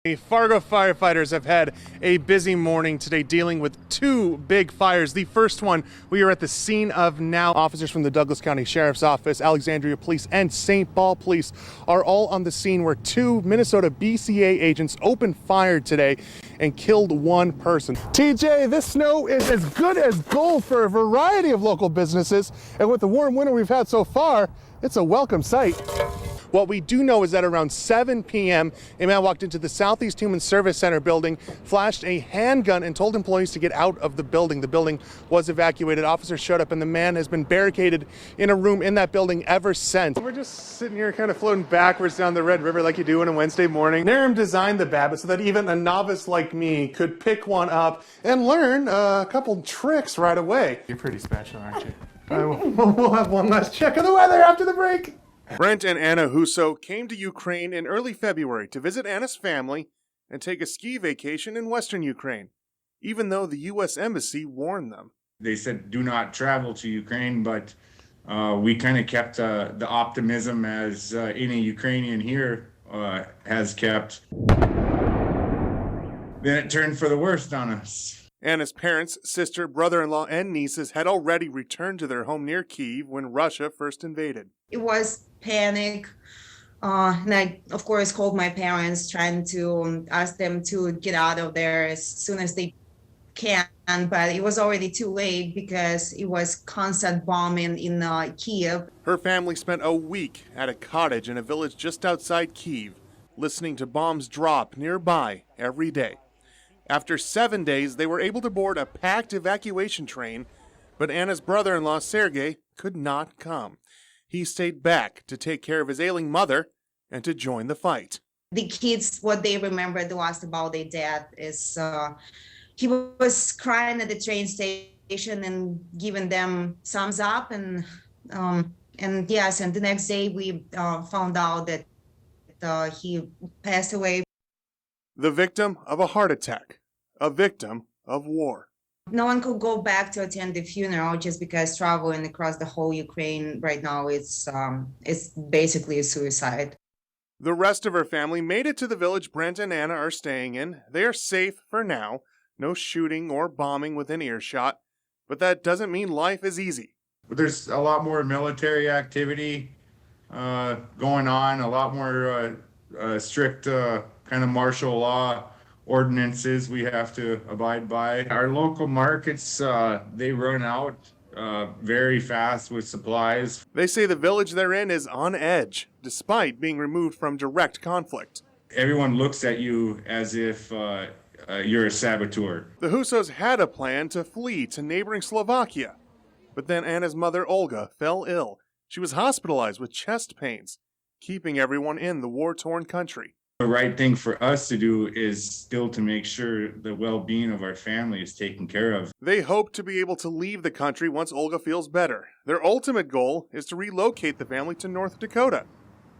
The Fargo firefighters have had a busy morning today dealing with two big fires. The first one we are at the scene of now. Officers from the Douglas County Sheriff's Office, Alexandria Police, and St. Paul Police are all on the scene where two Minnesota BCA agents opened fire today and killed one person. TJ, this snow is as good as gold for a variety of local businesses, and with the warm winter we've had so far, it's a welcome sight. What we do know is that around 7 p.m., a man walked into the Southeast Human Service Center building, flashed a handgun, and told employees to get out of the building. The building was evacuated. Officers showed up, and the man has been barricaded in a room in that building ever since. We're just sitting here kind of floating backwards down the Red River like you do on a Wednesday morning. Naram designed the Babbitt so that even a novice like me could pick one up and learn a couple tricks right away. You're pretty special, aren't you? We'll have one last check of the weather after the break. Brent and Anna Huso came to Ukraine in early February to visit Anna's family and take a ski vacation in western Ukraine, even though the U.S. Embassy warned them. They said do not travel to Ukraine, but we kind of kept the optimism as any Ukrainian here has kept. Then it turned for the worst on us. Anna's parents, sister, brother-in-law, and nieces had already returned to their home near Kyiv when Russia first invaded. It was panic. And I, of course, called my parents, trying to ask them to get out of there as soon as they can. But it was already too late because it was constant bombing in Kyiv. Her family spent a week at a cottage in a village just outside Kyiv, listening to bombs drop nearby every day. After 7 days, they were able to board a packed evacuation train, but Anna's brother-in-law, Sergei, could not come. He stayed back to take care of his ailing mother and to join the fight. The kids, what they remember the last about their dad is he was crying at the train station and giving them thumbs up. And yes, and the next day we found out that he passed away. The victim of a heart attack, a victim of war. No one could go back to attend the funeral just because traveling across the whole Ukraine right now it's basically a suicide. The rest of her family made it to the village Brent and Anna are staying in. They are safe for now. No shooting or bombing within earshot. But that doesn't mean life is easy. There's a lot more military activity going on, a lot more strict kind of martial law ordinances we have to abide by. Our local markets, they run out very fast with supplies. They say the village they're in is on edge, despite being removed from direct conflict. Everyone looks at you as if you're a saboteur. The Husos had a plan to flee to neighboring Slovakia, but then Anna's mother, Olga, fell ill. She was hospitalized with chest pains, keeping everyone in the war-torn country. The right thing for us to do is still to make sure the well-being of our family is taken care of. They hope to be able to leave the country once Olga feels better. Their ultimate goal is to relocate the family to North Dakota,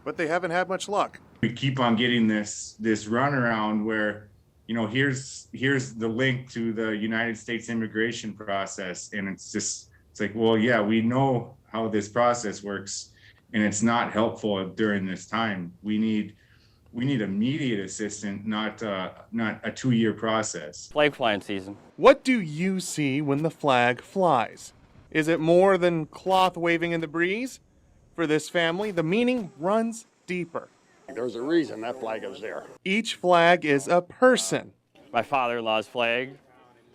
but they haven't had much luck. We keep on getting this runaround where, you know, here's the link to the United States immigration process, and it's like, well, yeah, we know how this process works, and it's not helpful during this time. We need immediate assistance, not a 2-year process. Flag flying season. What do you see when the flag flies? Is it more than cloth waving in the breeze? For this family, the meaning runs deeper. There's a reason that flag is there. Each flag is a person. My father-in-law's flag,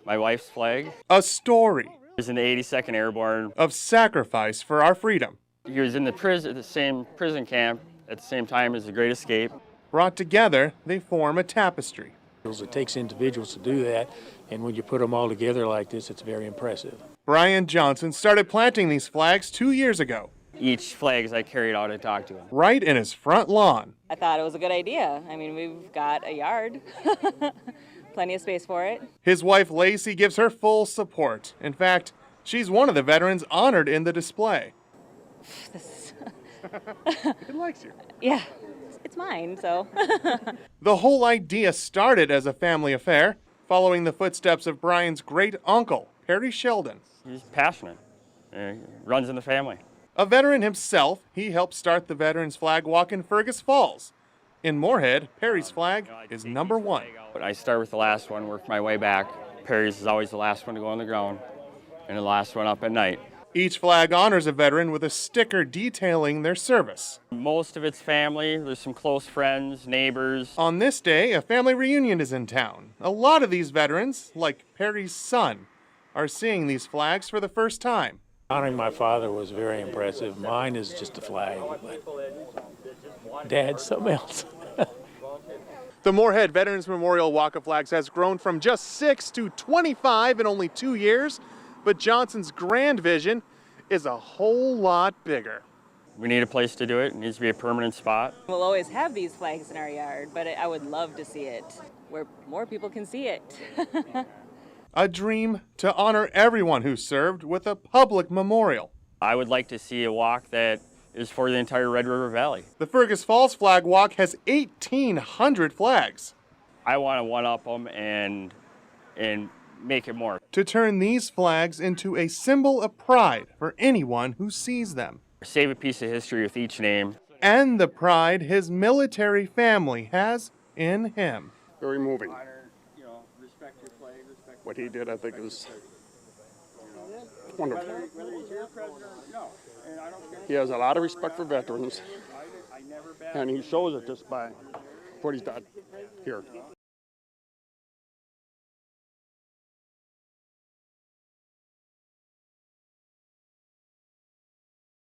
my wife's flag. A story. He was in the 82nd Airborne. Of sacrifice for our freedom. He was in the same prison camp at the same time as the Great Escape. Brought together, they form a tapestry. It takes individuals to do that, and when you put them all together like this, it's very impressive. Brian Johnson started planting these flags 2 years ago. Each flag as I carried out, I talked to him. Right in his front lawn. I thought it was a good idea. I mean, we've got a yard, plenty of space for it. His wife Lacey gives her full support. In fact, she's one of the veterans honored in the display. It likes you. Yeah. It's mine, so. The whole idea started as a family affair, following the footsteps of Brian's great uncle, Perry Sheldon. He's passionate. Runs in the family. A veteran himself, he helped start the Veterans Flag Walk in Fergus Falls. In Moorhead, Perry's flag is number 1. But I start with the last one, work my way back. Perry's is always the last one to go on the ground and the last one up at night. Each flag honors a veteran with a sticker detailing their service. Most of it's family. There's some close friends, neighbors. On this day, a family reunion is in town. A lot of these veterans, like Perry's son, are seeing these flags for the first time. Honoring my father was very impressive. Mine is just a flag, but Dad's something else. The Moorhead Veterans Memorial Walk of Flags has grown from just 6 to 25 in only 2 years, but Johnson's grand vision is a whole lot bigger. We need a place to do it. It needs to be a permanent spot. We'll always have these flags in our yard, but I would love to see it where more people can see it. A dream to honor everyone who served with a public memorial. I would like to see a walk that is for the entire Red River Valley. The Fergus Falls Flag Walk has 1,800 flags. I want to one-up them and make it more. To turn these flags into a symbol of pride for anyone who sees them. Save a piece of history with each name. And the pride his military family has in him. Very moving. What he did, I think, is wonderful. He has a lot of respect for veterans, and he shows it just by what he's done here.